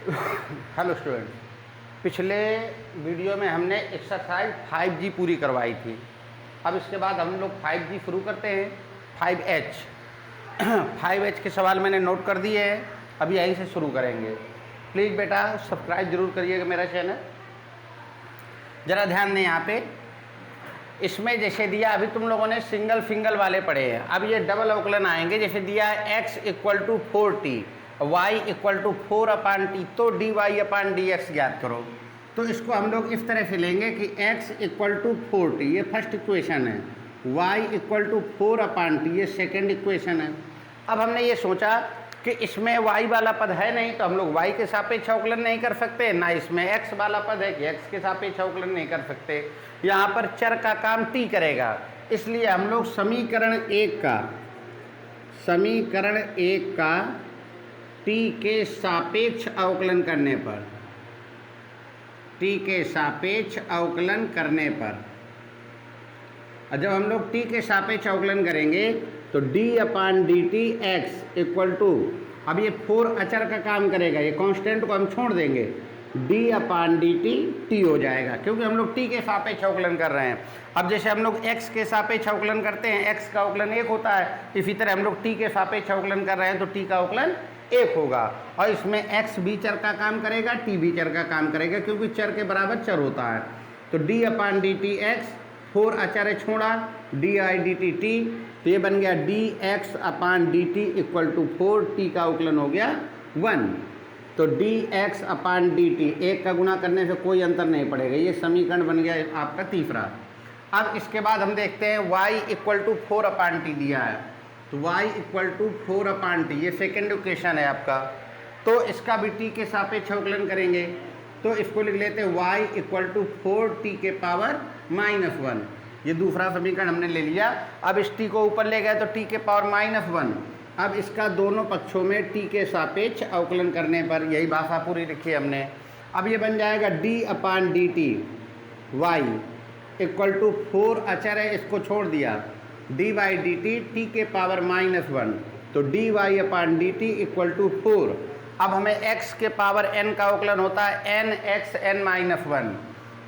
Hello students, पिछले video में हमने एक्सरसाइज 5G पूरी करवाई थी। अब इसके बाद हम लोग 5G शुरू करते हैं। 5H 5H के सवाल मैंने नोट कर दिए हैं, अभी यहीं से शुरू करेंगे। प्लीज़ बेटा सब्सक्राइब जरूर करिएगा मेरा चैनल। ज़रा ध्यान दें यहाँ पे, इसमें जैसे दिया अभी तुम लोगों ने सिंगल फिंगल वाले पढ़े हैं, अब ये डबल अवकलन आएंगे। जैसे दिया है x = 4t, y = 4/t, तो dy/dx ज्ञात करो। तो इसको हम लोग इस तरह से लेंगे कि x = 4t, ये फर्स्ट इक्वेशन है, y = 4/t, ये सेकेंड इक्वेशन है। अब हमने ये सोचा कि इसमें y वाला पद है नहीं, तो हम लोग y के सापेक्ष अवकलन नहीं कर सकते, ना इसमें x वाला पद है कि x के सापेक्ष अवकलन नहीं कर सकते। यहाँ पर चर का काम t करेगा, इसलिए हम लोग समीकरण एक का t के सापेक्ष अवकलन करने पर, और जब हम लोग t के सापेक्ष अवकलन करेंगे तो d/dt x = अब ये 4 अचर का काम करेगा, ये कांस्टेंट को हम छोड़ देंगे, d/dt t हो जाएगा, क्योंकि हम लोग t के सापेक्ष अवकलन कर रहे हैं। अब जैसे हम लोग x के सापेक्ष अवकलन करते हैं, x का अवकलन 1 होता है, इसी तरह हम लोग t के सापेक्ष अवकलन कर रहे हैं तो t का अवकलन 1 होगा। और इसमें x भी चर का काम करेगा, t भी चर का काम करेगा, क्योंकि चर के बराबर चर होता है। तो d/dt x, 4 अचर है छोड़ा, d/dt t, तो ये बन गया dx/dt = 4, t का अवकलन हो गया 1। तो dx/dt, एक का गुणा करने से कोई अंतर नहीं पड़ेगा, ये समीकरण बन गया आपका तीसरा। अब इसके बाद हम देखते हैं y = 4/t दिया है, तो y = 4/t, ये सेकेंड इक्वेशन है आपका। तो इसका भी t के सापेक्ष अवकलन करेंगे, तो इसको लिख लेते हैं y = 4t⁻1, ये दूसरा समीकरण हमने ले लिया। अब इस t को ऊपर ले गए तो t⁻1। अब इसका दोनों पक्षों में t के सापेक्ष अवकलन करने पर, यही भाषा पूरी लिखी हमने। अब ये बन जाएगा d/dt, y = 4 अचर है, इसको छोड़ दिया, d/dt t⁻1, तो dy/dt = 4। अब हमें x के पावर n का अवकलन होता है nxn-1,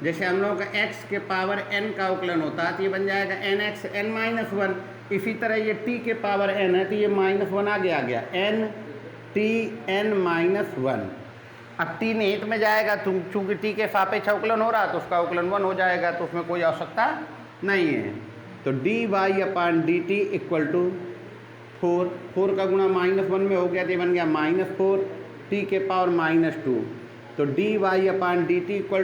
जैसे हम लोगों का x के पावर n का अवकलन होता है तो ये बन जाएगा nxn-1। इसी तरह ये t के पावर n है तो ये -1 आगे आ गया, ntn-1। अब t निहित में जाएगा, चूंकि t के सापेक्ष अवकलन हो रहा है तो उसका अवकलन 1 हो जाएगा, तो उसमें कोई आवश्यकता नहीं है। तो dy/dt = 4 का गुणा -1 में हो गया, तो ये बन गया -4 t⁻2। तो dy/dt =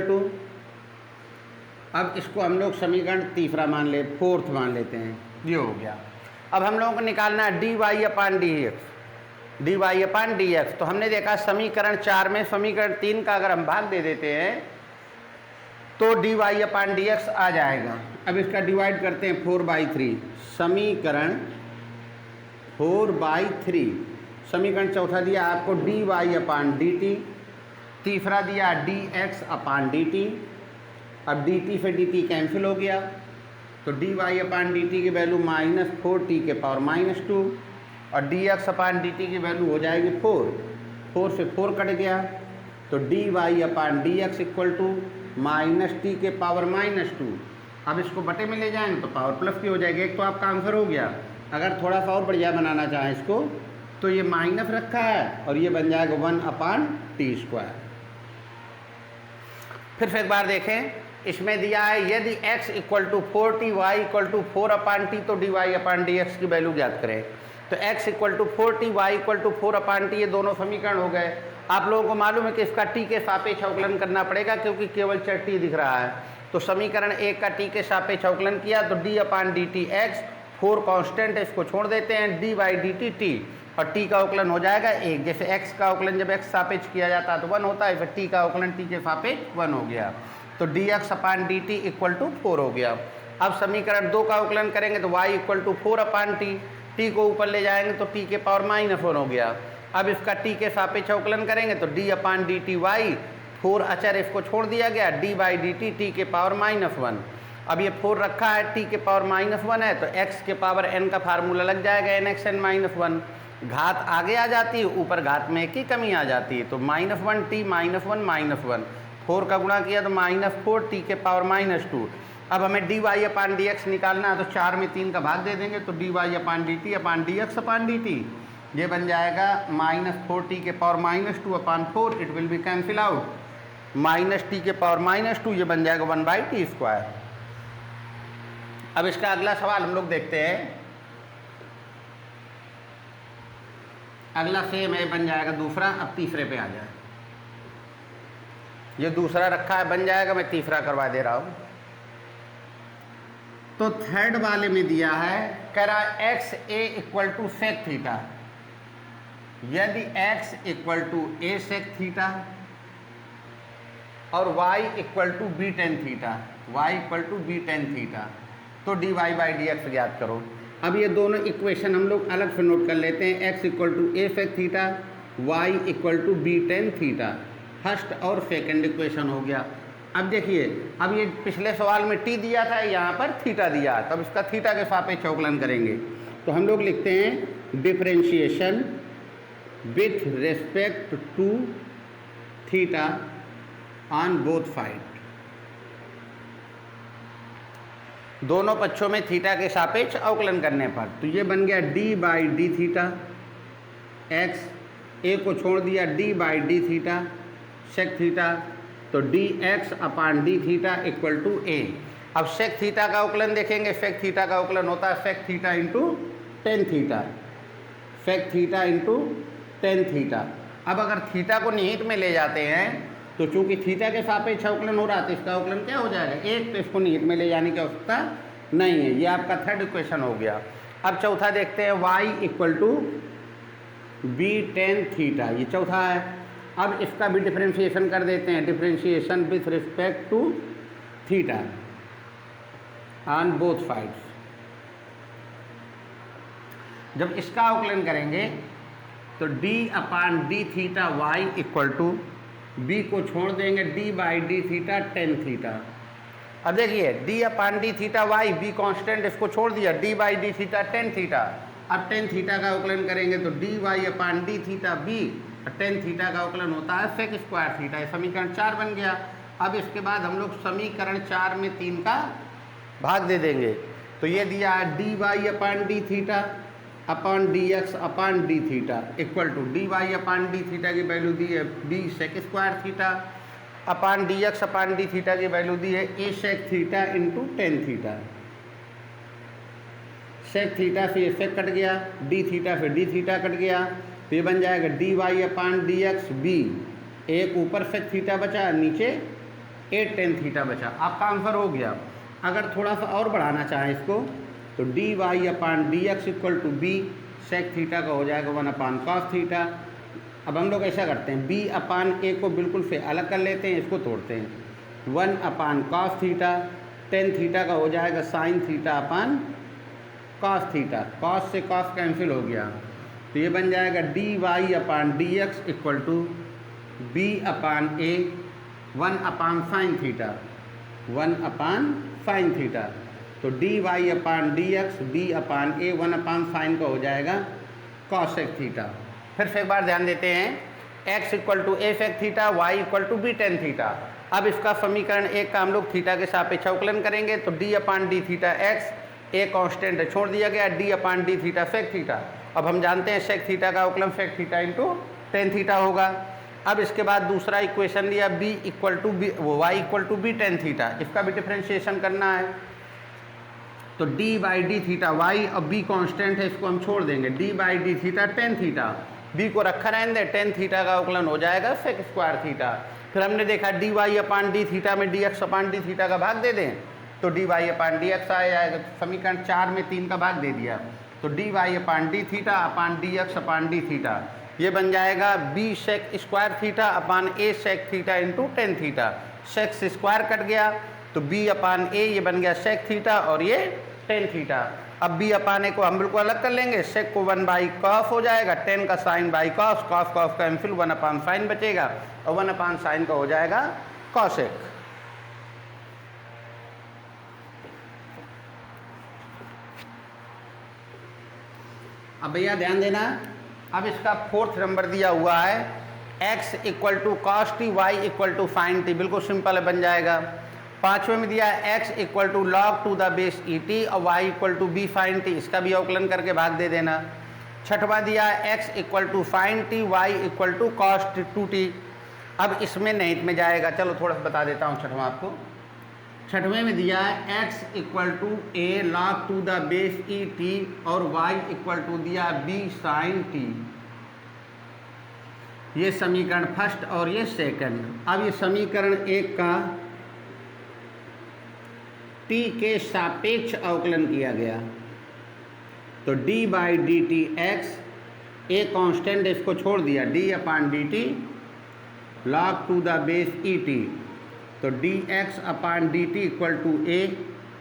अब इसको हम लोग समीकरण तीसरा मान ले, फोर्थ मान लेते हैं, ये हो गया। अब हम लोगों को निकालना है dy/dx। तो हमने देखा समीकरण 4 में समीकरण 3 का अगर हम भाग दे देते हैं तो dy/dx आ जाएगा। अब इसका डिवाइड करते हैं 4/3, समीकरण 4/3। समीकरण चौथा दिया आपको dy/dt, तीसरा दिया dx/dt। अब dt से dt कैंसिल हो गया, तो dy/dt की वैल्यू -4t⁻2 और dx/dt की वैल्यू हो जाएगी 4 से 4 कट गया, तो dy/dx = -t⁻2। अब इसको बटे में ले जाएंगे तो पावर प्लस की हो जाएगी, एक तो आपका आंसर हो गया। अगर थोड़ा सा और बढ़िया बनाना चाहें इसको तो ये माइनस रखा है और ये बन जाएगा 1/t²। फिर से एक बार देखें, इसमें दिया है यदि x = 4t, y = 4/t, तो dy/dx की वैल्यू ज्ञात करें। तो x = 4t, y = 4/t, ये दोनों समीकरण हो गए। आप लोगों को मालूम है कि इसका t के सापेक्ष अवकलन करना पड़ेगा, क्योंकि केवल चर t दिख रहा है। तो समीकरण 1 का t के सापेक्ष अवकलन किया तो d/dt x, 4 कांस्टेंट है, इसको छोड़ देते हैं, d/dt t, और t का अवकलन हो जाएगा 1। जैसे x का अवकलन जब x सापेक्ष किया जाता है तो 1 होता है, फिर t का अवकलन t के सापेक्ष 1 हो गया, तो dx/dt = 4 हो गया। अब समीकरण 2 का अवकलन करेंगे तो y = 4/t, t को ऊपर ले जाएंगे तो t⁻1 हो गया। अब इसका t के सापेक्ष अवकलन करेंगे तो d/dt y, 4 अचर इसको छोड़ दिया गया, d/dt t⁻1। अब ये 4 रखा है, t⁻1 है, तो x के पावर n का फार्मूला लग जाएगा nxn-1। घात आगे आ जाती है, ऊपर घात में 1 की कमी आ जाती है। तो -1t -1 4 का गुणा किया तो -4t के पावर -2। अब हमें dy/dx निकालना है, तो 4 में 3 का भाग दे देंगे, तो dy/dt/dx/dt ये बन जाएगा -4t के power -2/4, it will be cancel out, -t के पावर -2 ये बन जाएगा 1/t²। अब इसका अगला सवाल हम लोग देखते हैं। अगला सेम है, बन जाएगा दूसरा। अब तीसरे पे आ जाए, ये दूसरा रखा है बन जाएगा, मैं तीसरा करवा दे रहा हूं। तो थर्ड वाले में दिया है, कह रहा है x a = sec थीटा। यदि x = a sec थीटा और y = b tan theta, y = b tan theta, तो dy/dx ज्ञात करो। अब ये दोनों इक्वेशन हम लोग अलग से नोट कर लेते हैं। x = a sec theta, y = b tan theta, first और सेकंड इक्वेशन हो गया। अब देखिए, अब ये पिछले सवाल में t दिया था, यहाँ पर थीटा दिया, तब इसका थीटा के सापेक्ष अवकलन करेंगे। तो हम लोग लिखते हैं differentiation with respect to theta on both side. दोनों पक्षों में थीटा के सापेक्ष अवकलन करने पर, तो ये बन गया d/d थीटा, x a को छोड़ दिया d/d थीटा sec थीटा, तो dx/d थीटा = a। अब sec थीटा का अवकलन देखेंगे, sec थीटा का अवकलन होता है sec theta × tan theta, sec theta × tan theta. अब अगर थीटा को निहित में ले जाते हैं, तो चूंकि थीटा के सापेक्ष अवकलन हो रहा है, तो इसका अवकलन क्या हो जाएगा 1, तो इसको निहित में ले जाने की आवश्यकता नहीं है। ये आपका थर्ड इक्वेशन हो गया। अब चौथा देखते हैं, y = b tan थीटा, ये चौथा है। अब इसका भी डिफरेंशिएशन कर देते हैं, differentiation with respect to theta on both sides. जब इसका अवकलन करेंगे तो d/d थीटा y = b को छोड़ देंगे d/d थीटा tan थीटा। अब देखिए d/d theta y, b constant, इसको छोड़ दिया, d/d थीटा tan थीटा। अब tan थीटा का अवकलन करेंगे तो dy/d theta b, tan theta का अवकलन होता है sec² थीटा। समीकरण 4 बन गया। अब इसके बाद हम लोग समीकरण 4 में 3 का भाग दे देंगे, तो ये दिया है dy/d theta dx/d theta dy/d theta की वैल्यू दी है b sec² theta dx/d theta की वैल्यू दी है a sec theta × tan theta. sec theta से ये sec कट गया, d थीटा से d थीटा कट गया, तो ये बन जाएगा dy/dx b, एक ऊपर sec थीटा बचा, नीचे a tan थीटा बचा। आपका आंसर हो गया। अगर थोड़ा सा और बढ़ाना चाहें इसको, तो dy/dx = b sec थीटा का हो जाएगा 1/cos थीटा। अब हम लोग ऐसा करते हैं, b/a को बिल्कुल से अलग कर लेते हैं, इसको तोड़ते हैं, 1/cos थीटा, tan थीटा का हो जाएगा sin थीटा/cos थीटा, cos से cos कैंसिल हो गया, तो ये बन जाएगा dy/dx = b/a 1/sin theta, 1/sin theta. तो dy/dx b/a 1/sin का हो जाएगा cosec थीटा। फिर से एक बार ध्यान देते हैं, x = a sec theta, y = b tan theta. अब इसका समीकरण 1 का हम लोग थीटा के सापेक्ष अवकलन करेंगे, तो d/d theta x, a constant है छोड़ दिया गया, d/d थीटा sec थीटा। अब हम जानते हैं sec थीटा का अवकलन sec थीटा × tan थीटा होगा। अब इसके बाद दूसरा इक्वेशन लिया y = b tan थीटा, इसका भी डिफरेंशिएशन करना है, तो d/d थीटा y, अब b कांस्टेंट है, इसको हम छोड़ देंगे, d/d theta tan theta, b को रखा रहने दें, tan थीटा का अवकलन हो जाएगा sec² थीटा। फिर हमने देखा dy/d थीटा में dx/d थीटा का भाग दे दें, तो dy/dx आ जाएगा। समीकरण 4 में 3 का भाग दे दिया, तो dy/d थीटा dx/d थीटा, ये बन जाएगा b sec² theta a sec theta × tan theta. sec से स्क्वायर कट गया, तो b/a ये बन गया sec थीटा और ये tan थीटा। अब b/a को हम बिल्कुल अलग कर लेंगे, sec को 1/cos हो जाएगा, tan का sin/cos, cos कैंसिल, 1/sin बचेगा और 1/sin का हो जाएगा cosec। अब भैया ध्यान देना, अब इसका फोर्थ नंबर दिया हुआ है x equal to cos t, y equal to sine t, बिल्कुल सिंपल बन जाएगा। पाँचवें में दिया है x equal to log to the base e t और y equal to b sine t, इसका भी अवकलन करके भाग दे देना। छठवां दिया है x equal to sine t, y equal to cos two t. अब इसमें निहित में जाएगा, चलो थोड़ा सा बता देता हूँ छठवां आपको। छठवें में दिया है x equal to a log to the base e t और y इक्वल टू दिया b साइन टी। ये समीकरण फर्स्ट और ये सेकंड। अब ये समीकरण एक का t के सापेक्ष अवकलन किया गया, तो d by d t x, a constant इसको छोड़ दिया, d upon d t log to the base e t, तो d x upon d t equal to a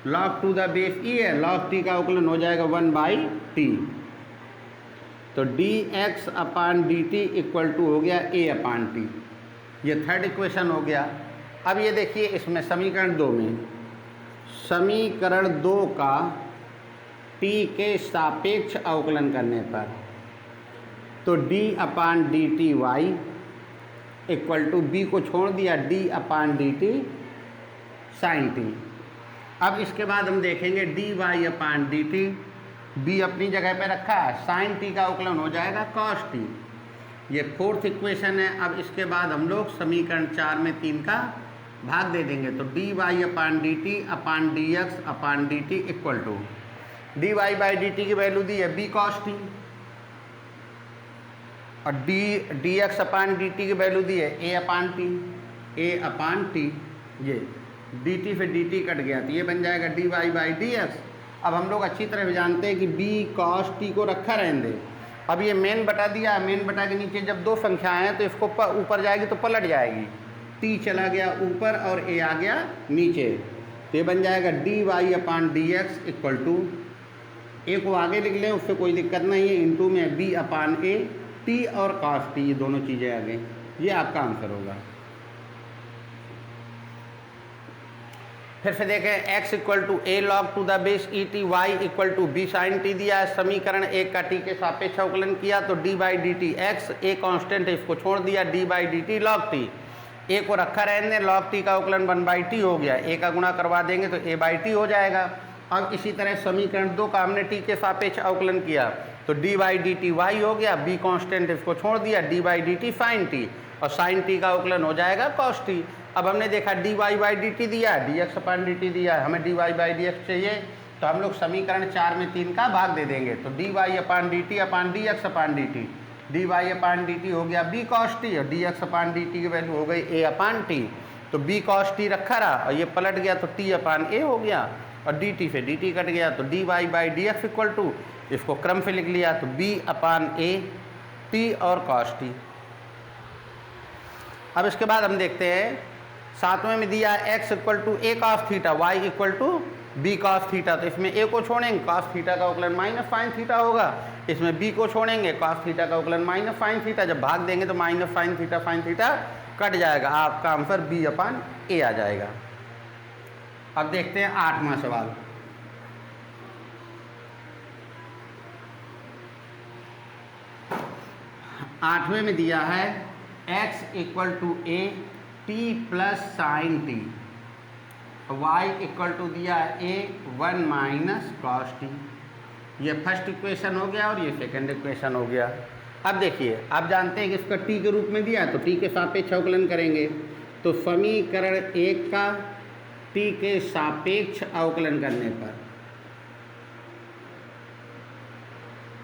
log to the base e है, लॉग टी का अवकलन हो जाएगा 1 by t, तो d x upon d t equal to हो गया a upon t. ये थर्ड इक्वेशन हो गया। अब ये देखिए इसमें समीकरण 2 में, समीकरण 2 का t के सापेक्ष अवकलन करने पर, तो d upon d t y equal to b को छोड़ दिया d upon d t sine t. अब इसके बाद हम देखेंगे d y upon d t, b अपनी जगह पे रखा है, साइन टी का अवकलन हो जाएगा कॉस टी। ये फोर्थ इक्वेशन है। अब इसके बाद हम लोग समीकरण 4 में 3 का भाग दे देंगे, तो d y upon d t upon d x upon d t equal to d y by d t की वैल्यू दी है बी कॉस टी और d x upon d t की वैल्यू दी है ए अपान टी। ये d t फिर d t cut गया, तो ये बन जाएगा d y by d x. अब हम लोग अच्छी तरह जानते हैं कि बी कॉस टी को रखा रहने दे। अब ये मेन बटा दिया, मेन बटा के नीचे जब 2 संख्याएँ हैं तो इसको ऊपर जाएगी तो पलट जाएगी, टी चला गया ऊपर और ए आ गया नीचे, तो ये बन जाएगा d y upon d x equal to, a को आगे लिख लें उससे कोई दिक्कत नहीं है, इंटू में बी अपान ए, टी और कॉस टी, ये दोनों चीज़ें आ गई। ये आपका आंसर होगा। फिर से देखें, x equal to a log to the base e t, y equal to b sine t दिया है। समीकरण एक का टी के सापेक्ष अवकलन किया, तो d by d t x, a constant है इसको छोड़ दिया, d by d t log t, a को रखा रहने, लॉग टी का अवकलन 1 बाई टी हो गया, ए का गुणा करवा देंगे तो ए बाई टी हो जाएगा। अब इसी तरह समीकरण 2 का हमने टी के सापेक्ष अवकलन किया, तो d by d t y हो गया, बी कॉन्स्टेंट इसको छोड़ दिया, d by d t sine t, और साइन टी का अवकलन हो जाएगा कॉस टी। अब हमने देखा d y by d t दिया है, d x upon d t दिया है, हमें d y by d x चाहिए, तो हम लोग समीकरण 4 में 3 का भाग दे देंगे, तो d y upon d t upon d x upon d T, D y upon d T हो गया बी कॉस टी, और d x upon d t की वैल्यू हो गई ए अपान टी, तो बी कॉस टी रखा रहा और ये पलट गया तो टी अपान ए हो गया, और डी टी से डी टी कट गया, तो d y by d x equal to, इसको क्रम से लिख लिया, तो बी अपान ए, टी और कॉस टी। अब इसके बाद हम देखते हैं 7वें में दिया है x equal to a cos theta, y equal to b cos theta, तो इसमें a को छोड़ेंगे कॉस थीटा का अवकलन माइनस साइन थीटा होगा, इसमें b को छोड़ेंगे कॉस थीटा का अवकलन माइनस साइन थीटा, जब भाग देंगे तो माइनस साइन थीटा कट जाएगा, आपका आंसर b अपान ए आ जाएगा। अब देखते हैं 8वां सवाल। आठवें में दिया है x equal to a t plus sine t, y equal to दिया है ए 1 माइनस कॉस टी। ये फर्स्ट इक्वेशन हो गया और ये सेकंड इक्वेशन हो गया। अब देखिए, आप जानते हैं कि इसका टी के रूप में दिया है तो टी के सापेक्ष अवकलन करेंगे, तो समीकरण 1 का टी के सापेक्ष अवकलन करने पर,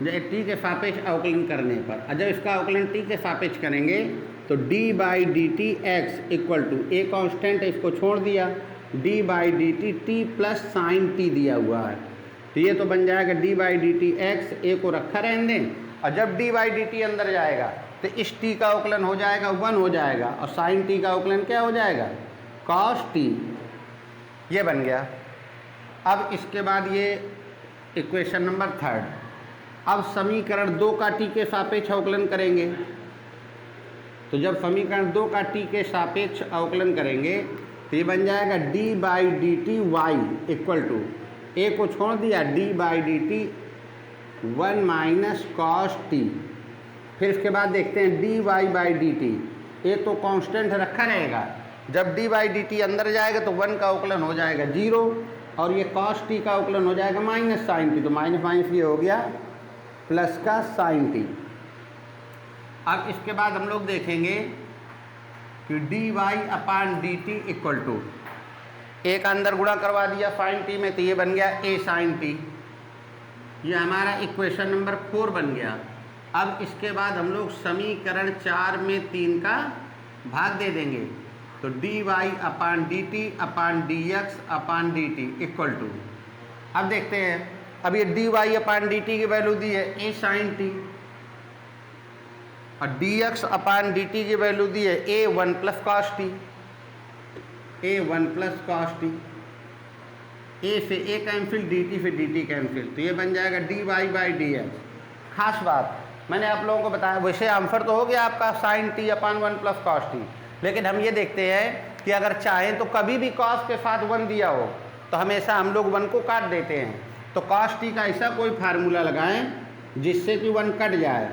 जब टी के सापेक्ष अवकलन करने पर, जब इसका अवकलन टी के सापेक्ष करेंगे तो d by d t x equal to a constant है इसको छोड़ दिया, d by d t t plus sine t दिया हुआ है, तो ये तो बन जाएगा d by d t x, a को रखा रहने दें, और जब d बाई डी टी अंदर जाएगा तो इस t का अवकलन हो जाएगा 1 हो जाएगा, और साइन टी का अवकलन क्या हो जाएगा कॉस टी, ये बन गया। अब इसके बाद ये इक्वेशन नंबर 3। अब समीकरण 2 का टी के सापेक्ष अवकलन करेंगे, तो जब समीकरण 2 का टी के सापेक्ष अवकलन करेंगे तो ये बन जाएगा d by d t y equal to, a को छोड़ दिया d by d t 1 minus cos t, फिर इसके बाद देखते हैं d y by d t, ये तो कांस्टेंट रखा रहेगा, जब डी बाई डी टी अंदर जाएगा तो 1 का अवकलन हो जाएगा 0, और ये कॉस टी का अवकलन हो जाएगा माइनस साइन टी, तो माइनस माइनस ये हो गया प्लस का साइन टी। अब इसके बाद हम लोग देखेंगे कि d y upon d t equal to, एक अंदर गुणा करवा दिया साइन टी में, तो ये बन गया ए साइन टी, ये हमारा इक्वेशन नंबर 4 बन गया। अब इसके बाद हम लोग समीकरण 4 में 3 का भाग दे देंगे, तो d y upon d t upon d x upon d t equal to, अब देखते हैं, अब ये d y upon d t की वैल्यू दी है ए साइन टी, और d x upon d t की वैल्यू दी है a 1 plus cos t, a 1 plus cos t, a से ए कैंसिल, डी टी से डी टी कैंसिल, तो ये बन जाएगा d y by d x. खास बात मैंने आप लोगों को बताया, वैसे आंसर तो हो गया आपका sign t upon 1 plus cos T, लेकिन हम ये देखते हैं कि अगर चाहें तो कभी भी कॉस के साथ 1 दिया हो तो हमेशा हम लोग 1 को काट देते हैं, तो कॉस टी का ऐसा कोई फार्मूला लगाएं जिससे कि 1 कट जाए,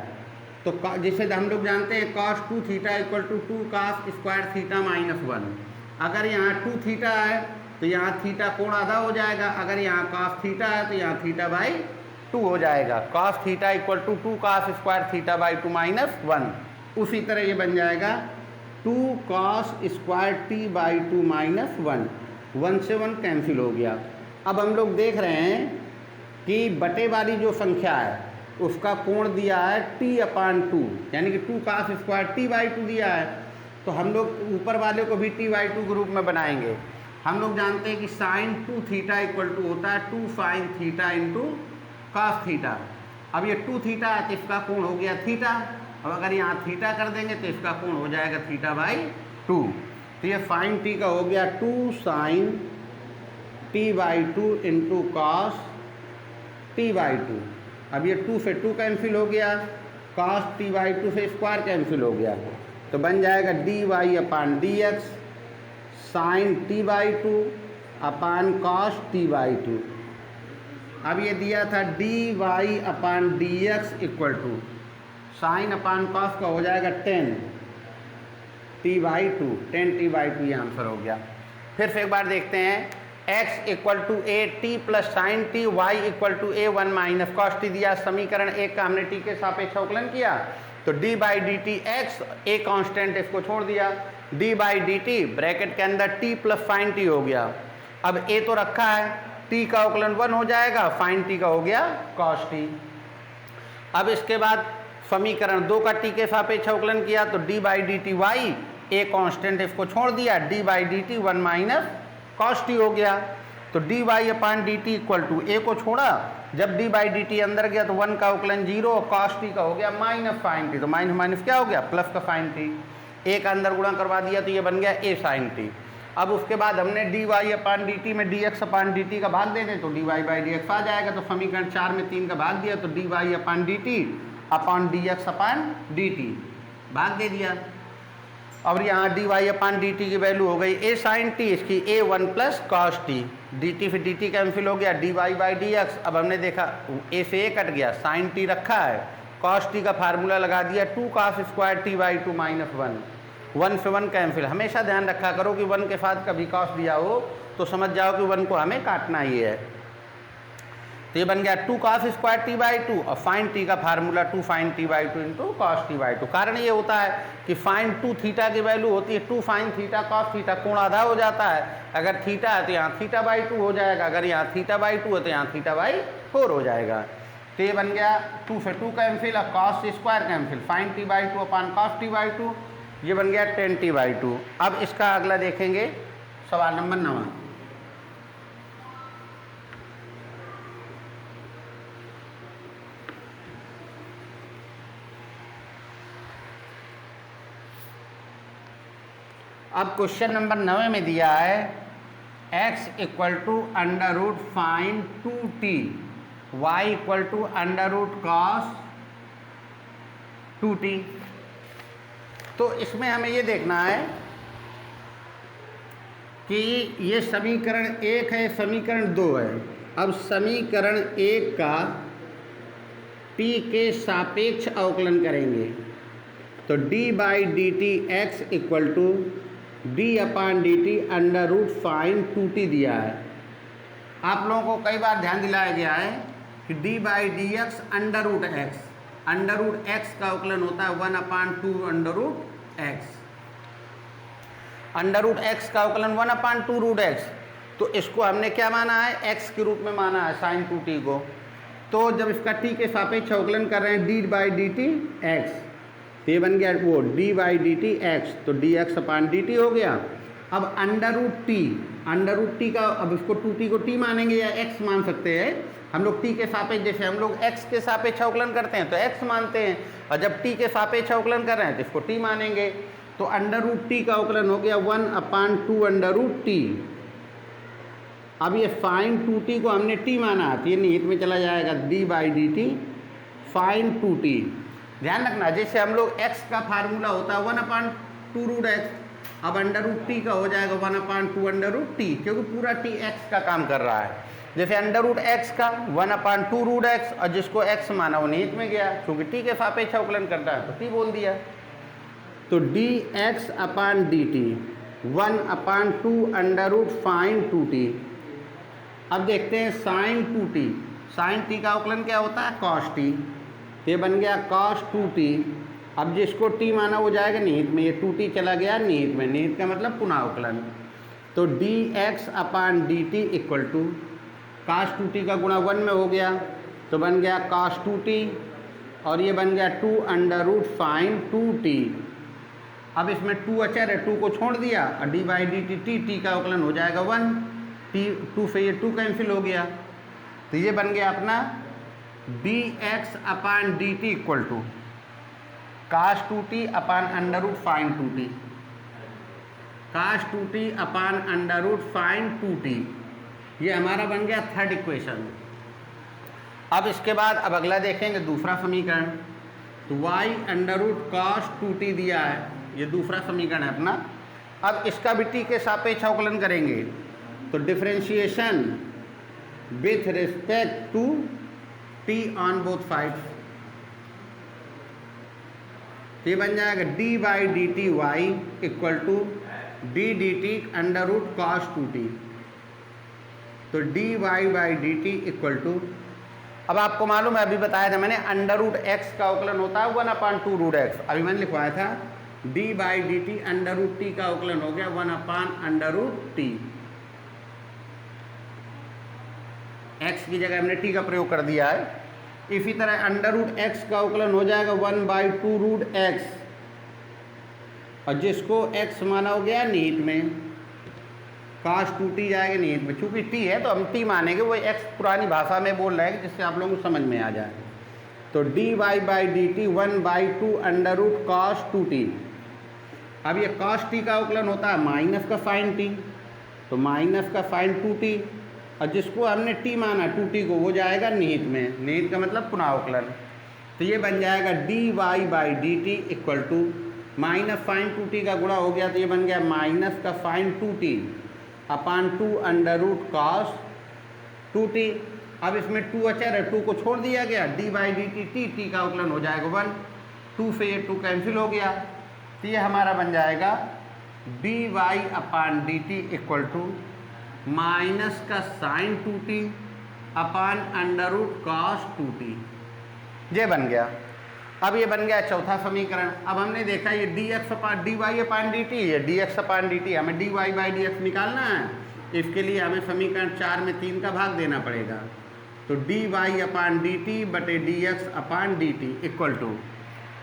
तो जिससे हम लोग जानते हैं cos 2 theta equal to 2 cos square theta minus 1, अगर यहाँ 2 थीटा है तो यहाँ थीटा कोण आधा हो जाएगा, अगर यहाँ कॉस थीटा है तो यहाँ थीटा बाई 2 हो जाएगा, cos theta equal to 2 cos square theta by 2 minus 1। उसी तरह ये बन जाएगा 2 cos square t by 2 minus 1, 1 से 1 कैंसिल हो गया। अब हम लोग देख रहे हैं कि बटे वाली जो संख्या है उसका कोण दिया है टी अपान 2, यानी कि 2 कॉस स्क्वायर टी बाई 2 दिया है, तो हम लोग ऊपर वाले को भी टी बाई 2 के रूप में बनाएंगे। हम लोग जानते हैं कि साइन 2 थीटा इक्वल टू होता है 2 sine theta into cos theta. अब ये 2 थीटा है तो इसका कोण हो गया थीटा, अब अगर यहाँ थीटा कर देंगे तो इसका कोण हो जाएगा थीटा बाई 2, तो ये साइन टी का हो गया 2 sine t by 2 into cos t by 2। अब ये 2 से 2 कैंसिल हो गया, कॉस टी बाई 2 से स्क्वायर कैंसिल हो गया, तो बन जाएगा d y upon d x sine t by 2 upon cos t by 2। अब ये दिया था d y upon d x equal to sine upon cos का हो जाएगा 10 टी बाई 2, 10 टी बाई 2 ये आंसर हो गया। फिर से एक बार देखते हैं, x equal to a t plus sine t, y equal to a 1 minus cos t दिया, समीकरण 1 का हमने टी के सापेक्ष अवकलन किया, तो d by d t x, A constant इसको छोड़ दिया, d by d T bracket के अंदर टी प्लस साइन टी हो गया, अब ए तो रखा है, टी का अवकलन 1 हो जाएगा, साइन टी का हो गया कॉस टी। अब इसके बाद समीकरण 2 का टी के सापेक्ष अवकलन किया, तो d by d t y, a constant इसको छोड़ दिया, d by d t 1 minus cos t हो गया, तो d y upon d t equal to a को छोड़ा, जब डी बाई डी टी अंदर गया तो 1 का अवकलन 0 और कॉस टी का हो गया माइनस साइन टी, तो माइनस माइनस क्या हो गया प्लस का साइन टी, एक अंदर गुणा करवा दिया तो ये बन गया ए साइन टी। अब उसके बाद हमने d y upon d t में d x upon d t का भाग दे दें तो d y by d x आ जाएगा, तो समीकरण 4 में 3 का भाग दिया तो d y upon d t upon d x upon d t भाग दे दिया। और यहाँ d y upon d t की वैल्यू हो गई ए साइन टी, इसकी a 1 plus cos t, d t फिर डी टी कैंसिल हो गया, d y by d x, अब हमने देखा ए से ए कट गया, साइन टी रखा है, कॉस टी का फार्मूला लगा दिया 2 cos square t by 2 minus 1 से 1 कैंसिल। हमेशा ध्यान रखा करो कि 1 के साथ कभी कॉस दिया हो तो समझ जाओ कि 1 को हमें काटना ही है, तो ये बन गया 2 कॉस स्क्वायर टी बाई 2 और फाइन टी का formula 2 fine T by 2 into cos t by 2। कारण ये होता है कि फाइन 2 थीटा की वैल्यू होती है 2 फाइन थीटा कॉस थीटा, कोण आधा हो जाता है, अगर थीटा है तो यहाँ थीटा बाई 2 हो जाएगा, अगर यहाँ थीटा बाई 2 है तो यहाँ थीटा बाई 4 हो जाएगा, तो ये बन गया 2 से 2 कैंसिल और cos square cancel, fine T by 2 upon cos t by 2, ये बन गया 10 टी बाई 2। अब इसका अगला देखेंगे सवाल नंबर 9। अब क्वेश्चन नंबर 9 में दिया है x equal to under root sine 2t, y equal to under root cos 2t। तो इसमें हमें ये देखना है कि ये समीकरण 1 है, समीकरण 2 है। अब समीकरण 1 का टी के सापेक्ष अवकलन करेंगे तो d by d t x equal to d upon d t under root sine 2t दिया है। आप लोगों को कई बार ध्यान दिलाया गया है कि d by d x under root x का अवकलन होता है 1/2 under root x. Under root x का अवकलन 1/2 रूट एक्स, तो इसको हमने क्या माना है, एक्स के रूप में माना है साइन 2t को। तो जब इसका टी के सापेक्ष अवकलन कर रहे हैं D by d t x, तो ये बन गया वो D by d t x, तो d x upon d T हो गया। अब अंडर रूट टी का, अब इसको 2t को t मानेंगे या x मान सकते हैं हम लोग। t के सापेक्ष, जैसे हम लोग x के सापेक्ष अवकलन करते हैं तो x मानते हैं, और जब t के सापेक्ष अवकलन कर रहे हैं तो इसको t मानेंगे। तो अंडर रूट टी का अवकलन हो गया 1/2 अंडर रूट टी। अब ये फाइन 2t को हमने t माना, तो ये निहित में चला जाएगा d by d T fine 2t। ध्यान रखना, जैसे हम लोग x का फार्मूला होता है 1/2 रूट एक्स, अब अंडर रूट टी का हो जाएगा 1/2 अंडर रूट टी, क्योंकि पूरा टी एक्स का काम कर रहा है। जैसे अंडर रूट एक्स का 1/2 रूट एक्स, और जिसको एक्स माना वो निहित में गया, क्योंकि टी के सापेक्ष अवकलन करता है तो टी बोल दिया। तो d x upon d t 1/2 under root sine 2t। अब देखते हैं साइन 2t, साइन टी का अवकलन क्या होता है, कॉस टी, ये बन गया कॉस 2t। अब जिसको t माना वो जाएगा निहित में, ये 2t चला गया निहित में, निहित का मतलब पुनः अवकलन। तो d x upon d t equal to cos 2t का गुणा 1 में हो गया, तो बन गया कास 2t, और ये बन गया 2 अंडर रूट फाइन 2t। अब इसमें 2 अचर है, 2 को छोड़ दिया, और D by d t T का अवकलन हो जाएगा 1, टी 2 से ये 2 कैंसिल हो गया, तो ये बन गया अपना d x upon d t equal to cos 2t upon under root sine 2t, cos 2t upon under root sine 2t। ये हमारा बन गया थर्ड इक्वेशन। अब इसके बाद अब अगला देखेंगे दूसरा समीकरण, तो y अंडर रूट कास 2t दिया है, ये दूसरा समीकरण है अपना। अब इसका भी t के सापेक्ष अवकलन करेंगे, तो differentiation with respect to t on both sides, ये बन जाएगा d by d t y equal to d d t under root cos 2t। तो d y by d t equal to, अब आपको मालूम है, अभी बताया था मैंने, अंडर रूट एक्स का अवकलन होता है 1/2 रूट एक्स। अभी मैंने लिखवाया था d by d t under root t का अवकलन हो गया 1/अंडर रूट टी। एक्स की जगह हमने टी का प्रयोग कर दिया है। इसी तरह अंडर रूट एक्स का अवकलन हो जाएगा 1/2 रूट एक्स, और जिसको एक्स माना हो गया निहित में, काश 2t जाएगा निहित में, चूंकि t है तो हम t मानेंगे, वो एक्स पुरानी भाषा में बोल रहे हैं जिससे आप लोगों को समझ में आ जाए। तो d y by d t 1/2 under root cos 2t। अब ये कॉस t का अवकलन होता है माइनस का साइन t, तो माइनस का साइन 2t, और जिसको हमने t माना 2t को, वो जाएगा निहित में, निहित का मतलब पुनः अवकलन। तो ये बन जाएगा d y by d t equal to minus sine 2t का गुणा हो गया, तो ये बन गया माइनस का साइन 2t अपान 2 अंडर रूट कॉस 2t। अब इसमें 2 अचर है, 2 को छोड़ दिया गया, D by d t T का अवकलन हो जाएगा 1, 2 से ये 2 कैंसिल हो गया, तो ये हमारा बन जाएगा d y upon d t equal to minus का sine 2t upon under root cos 2t। ये बन गया। अब ये बन गया चौथा समीकरण। अब हमने देखा ये d x upon d y upon d t, ये d x upon d t, हमें d y by d x निकालना है। इसके लिए हमें समीकरण 4 में 3 का भाग देना पड़ेगा। तो d y upon d t बटे d x upon d t equal to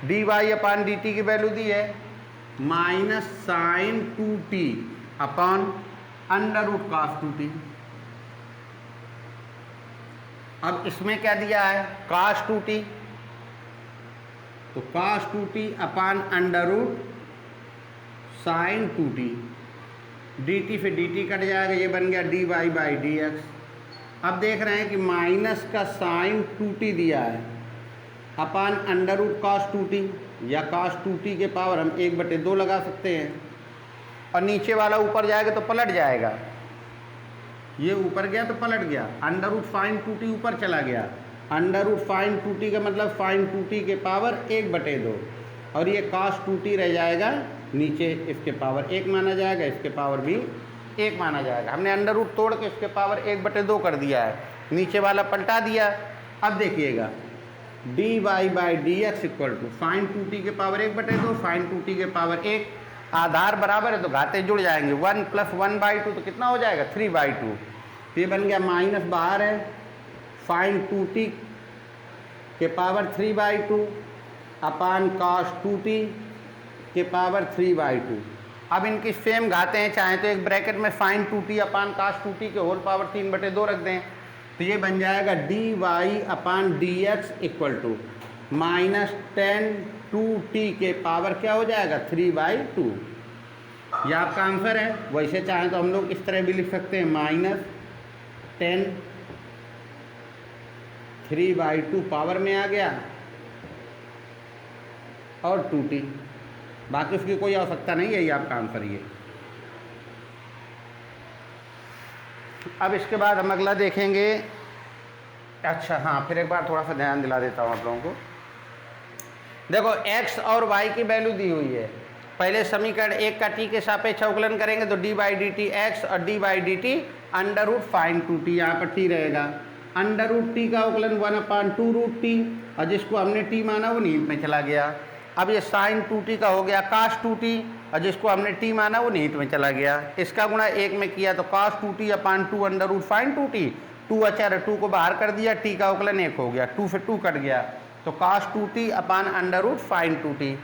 d y upon d t की वैल्यू दी है minus sine 2t upon under root cos 2t। अब इसमें क्या दिया है, कॉस 2t, तो cos 2t upon under root sine 2t, dt से dt कट जाएगा, ये बन गया dy बाई डी एक्स। अब देख रहे हैं कि माइनस का साइन 2t दिया है अपान अंडर रूट कॉस 2t, या कॉस 2t के पावर हम 1/2 लगा सकते हैं, और नीचे वाला ऊपर जाएगा तो पलट जाएगा, ये ऊपर गया तो पलट गया, अंडर रूट साइन 2t ऊपर चला गया, अंडर रूट फाइन 2t का मतलब फाइन 2t के पावर 1/2 और ये cos 2t रह जाएगा नीचे, इसके पावर 1 माना जाएगा, इसके पावर भी 1 माना जाएगा। हमने अंडर रूट तोड़ के इसके पावर 1/2 कर दिया है, नीचे वाला पलटा दिया। अब देखिएगा dy by d x equal to sine 2t के पावर 1/2 फाइन 2t के पावर 1, आधार बराबर है तो घाते जुड़ जाएंगे, 1 + 1/2 तो कितना हो जाएगा 3/2। तो ये बन गया माइनस बाहर है फाइन 2t के पावर 3/2 अपान cos 2t के पावर 3/2। अब इनकी सेम घाते हैं, चाहे तो एक ब्रैकेट में फाइन 2t अपान cos 2t के होल पावर 3/2 रख दें, तो ये बन जाएगा dy upon d x equal to -10 2t के पावर क्या हो जाएगा 3/2। ये आपका आंसर है। वैसे चाहें तो हम लोग इस तरह भी लिख सकते हैं -10 3/2 पावर में आ गया और 2t, बाकी उसकी कोई आवश्यकता नहीं है, ये आपका आंसर ये। अब इसके बाद हम अगला देखेंगे। अच्छा हाँ, फिर एक बार थोड़ा सा ध्यान दिला देता हूँ आप लोगों को। देखो x और y की वैल्यू दी हुई है। पहले समीकरण 1 का t के सापेक्ष अवकलन करेंगे तो d/dt x और d/dt under root sine 2t, यहाँ पर t रहेगा। अंडर रूट टी का अवकलन 1/2√t और जिसको हमने t माना वो निहित में चला गया। अब ये साइन 2t का हो गया cos 2t और जिसको हमने t माना वो निहित में चला गया। इसका गुणा 1 में किया तो cos 2t अपान 2 अंडर रूट फाइन 2t, 2 अचर 2 को बाहर कर दिया, t का अवकलन 1 हो गया, 2 से 2 कट गया तो cos 2t upon under root sine 2t।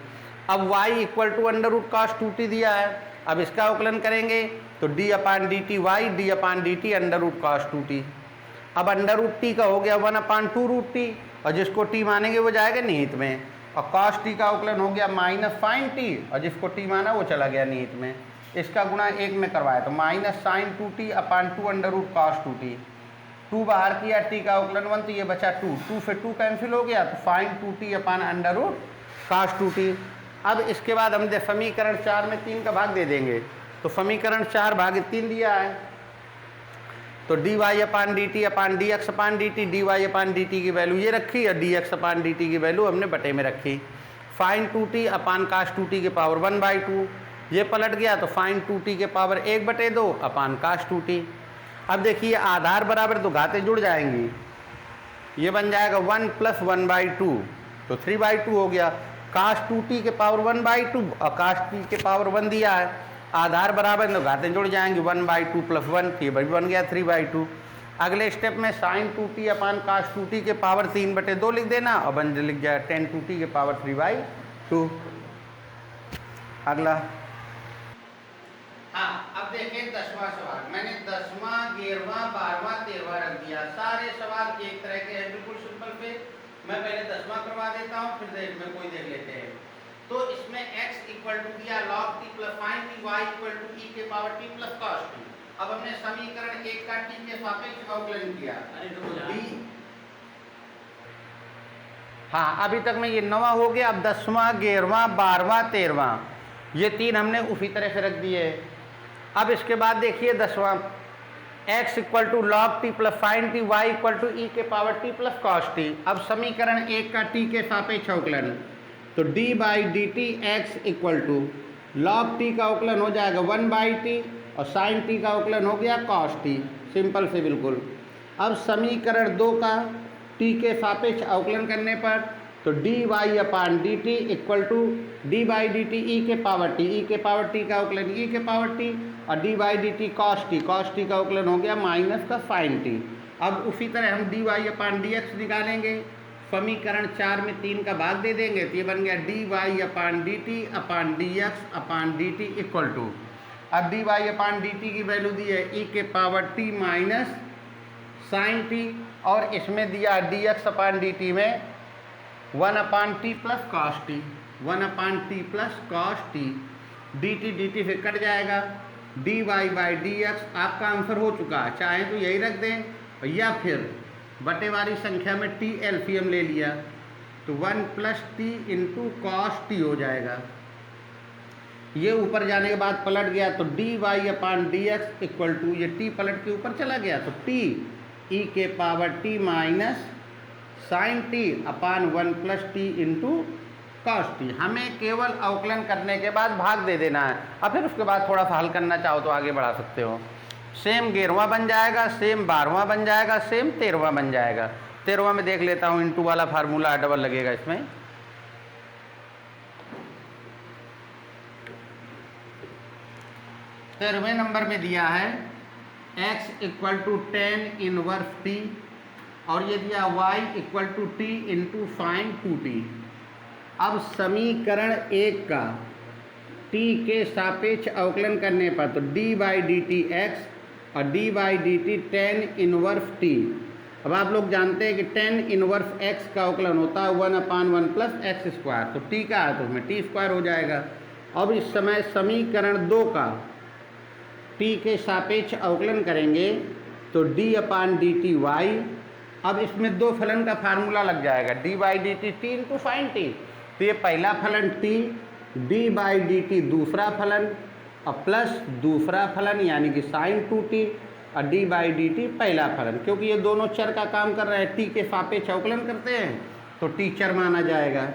अब y equal to under root cos 2t दिया है, अब इसका अवकलन करेंगे तो d/dt y d/dt under root cos 2t। अब अंडर रूट टी का हो गया 1/2√t और जिसको t मानेंगे वो जाएगा निहित में, और cos t का अवकलन हो गया माइनस फाइन t और जिसको t माना वो चला गया निहित में। इसका गुणा 1 में करवाया तो माइनस साइन 2t अपान 2 अंडर रूट cos 2t, 2 बाहर किया, t का अवकलन 1 तो ये बचा 2, 2 से 2 कैंसिल हो गया तो sine 2t upon under root cos 2t। अब इसके बाद हम समीकरण 4 में 3 का भाग दे देंगे, तो समीकरण 4 भाग 3 दिया है तो dy अपान dt अपान dx अपान dt, dy अपान dt की वैल्यू ये रखी और dx अपान dt की वैल्यू हमने बटे में रखी। फाइन 2t अपान cos 2t के पावर 1/2, ये पलट गया तो फाइन 2t के पावर 1/2 अपान cos 2t। अब देखिए आधार बराबर तो घाते जुड़ जाएंगी, ये बन जाएगा 1 + 1/2 तो 3/2 हो गया, cos 2t के पावर 1/2 और cos t के पावर 1 दिया है, आधार बराबर तो घाते जुड़ जाएंगे 1/2 + 1, ये भी बन गया 3/2। अगले स्टेप में साइन 2t अपान cos 2t के पावर 3/2 लिख देना और बन लिख जाए 10 2t के पावर 3/2। अगला हाँ, अब देखें 10वां सवाल। मैंने 10वां 11वां 12वां 13वां रख दिया, सारे सवाल एक तरह के हैं, बिल्कुल सिंपल पे। मैं पहले 10वां करवा देता हूँ, फिर में कोई देख लेते हैं। तो इसमें x इक्वल टू दिया log t plus sine t, y equal to e के power t plus cos t। अब हमने समीकरण 1 का t के सापेक्ष अवकलन किया। हाँ, अभी तक में ये 9वां हो गया। अब 10वां 11वां 12वां 13वां ये 3 हमने उसी तरह से रख दिए। अब इसके बाद देखिए 10वां x equal to log t plus sine t, y equal to e के power t plus cos t। अब समीकरण 1 का t के सापेक्ष अवकलन, तो d/dt x equal to log t का अवकलन हो जाएगा 1/t और साइन t का अवकलन हो गया cos t, सिंपल से बिल्कुल। अब समीकरण 2 का t के सापेक्ष अवकलन करने पर तो dy/dt equal to d/dt e के पावर t का अवकलन e के पावर t और d/dt cos t का अवकलन हो गया माइनस का फाइन t। अब उसी तरह हम dy/dx निकालेंगे, समीकरण 4 में 3 का भाग दे देंगे तो ये बन गया dy/dt upon dx upon dt equal to, अब dy/dt की वैल्यू दी है e के power t minus sine t और इसमें दिया dx अपान dt में 1/t plus cos t, 1/t plus cos t, dt से कट जाएगा, dy/dx आपका आंसर हो चुका है। चाहे तो यही रख दें या फिर बटे वाली संख्या में t एलसीएम ले लिया तो 1 + t इंटू cos t हो जाएगा। ये ऊपर जाने के बाद पलट गया तो dy/dx इक्वल टू, ये t पलट के ऊपर चला गया तो t e के power t minus sine t upon 1 plus t into cos t. हमें केवल अवकलन करने के बाद भाग दे देना है, और फिर उसके बाद थोड़ा सा हल करना चाहो तो आगे बढ़ा सकते हो। सेम 11वां बन जाएगा, सेम 12वां बन जाएगा, सेम 13वां बन जाएगा। 13वां में देख लेता हूँ, इंटू वाला फार्मूला डबल लगेगा इसमें। तेरहवें नंबर में दिया है x equal to tan inverse t, और ये दिया y equal to t into sine 2t। अब समीकरण 1 का t के सापेक्ष अवकलन करने पर तो d by d t x और d by d T tan inverse t। अब आप लोग जानते हैं कि टेन इनवर्स x का अवकलन होता है 1/1 प्लस एक्स स्क्वायर, तो t का है तो उसमें t स्क्वायर हो जाएगा। अब इस समय समीकरण 2 का t के सापेक्ष अवकलन करेंगे तो d upon d t Y. अब इसमें दो फलन का फार्मूला लग जाएगा, d by d t T into sign T. तो ये पहला फलन t, d by d T दूसरा फलन और प्लस दूसरा फलन यानी कि साइन 2t और d बाई डी टी पहला फलन। क्योंकि ये दोनों चर का काम कर रहे हैं, t के सापेक्ष अवकलन करते हैं तो t चर माना जाएगा।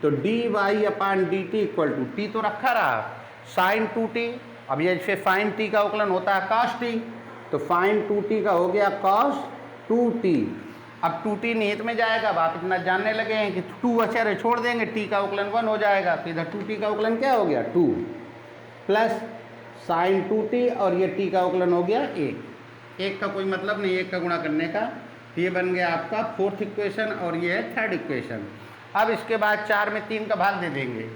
तो dy upon d t equal to t तो रखा रहा साइन 2t। अब ये जैसे साइन t का अवकलन होता है cos t, तो साइन 2t का हो गया cos 2t। अब 2t निहित में जाएगा। अब आप इतना जानने लगे हैं कि 2 अचर है, छोड़ देंगे, t का अवकलन 1 हो जाएगा। तो इधर 2t का अवकलन क्या हो गया 2 प्लस साइन 2t, और ये t का अवकलन हो गया 1। 1 का कोई मतलब नहीं 1 का गुणा करने का। ये बन गया आपका 4th इक्वेशन और ये है 3rd इक्वेशन। अब इसके बाद 4 में 3 का भाग दे देंगे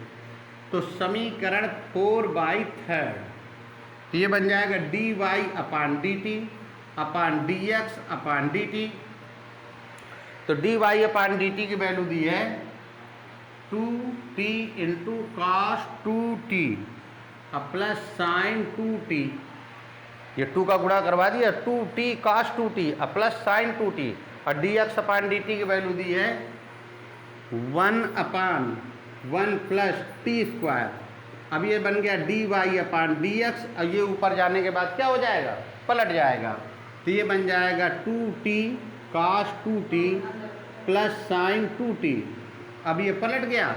तो समीकरण 4/3 ये बन जाएगा dy upon d t upon d x upon d T. तो dy अपान डी टी की वैल्यू दी है 2t इंटू कॉस 2t अब प्लस साइन 2t। ये 2 का गुणा करवा दिया, 2t कॉस 2t अब प्लस साइन 2t। और dx अपान dt की वैल्यू दी है 1/1 प्लस टी स्क्वायर। अब ये बन गया dy अपान dx, और ये ऊपर जाने के बाद क्या हो जाएगा पलट जाएगा। तो ये बन जाएगा 2t cos 2t plus sign 2t। अब ये पलट गया